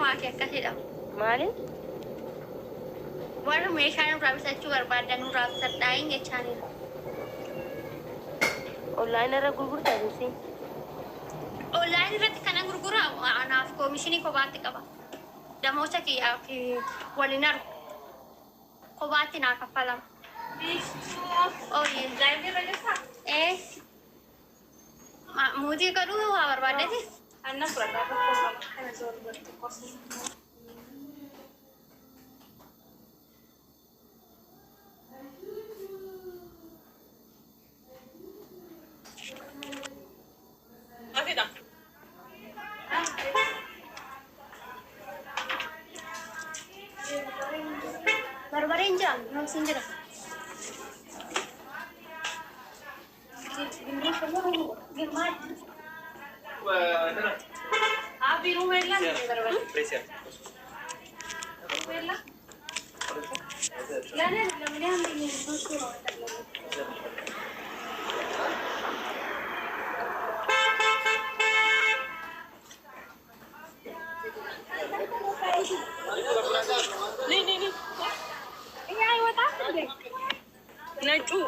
waa kee akkasidha. Maali? Warra meeshaa nurraa bitachuu barbaadan nurraa bitadhaayin jechaanidha. Online irra gurgurtaa jirti? Online irratti kanan gurgura anaaf koomishinii kophaatti qaba. Damoosa kiyyaa fi waliin argu kophaatti naa kaffalama. Muutii kadhuu waa barbaadate? Anna fudhadhaa kana zoorbaatti qofa. Barbareen jira, noomsiin jira. Naju.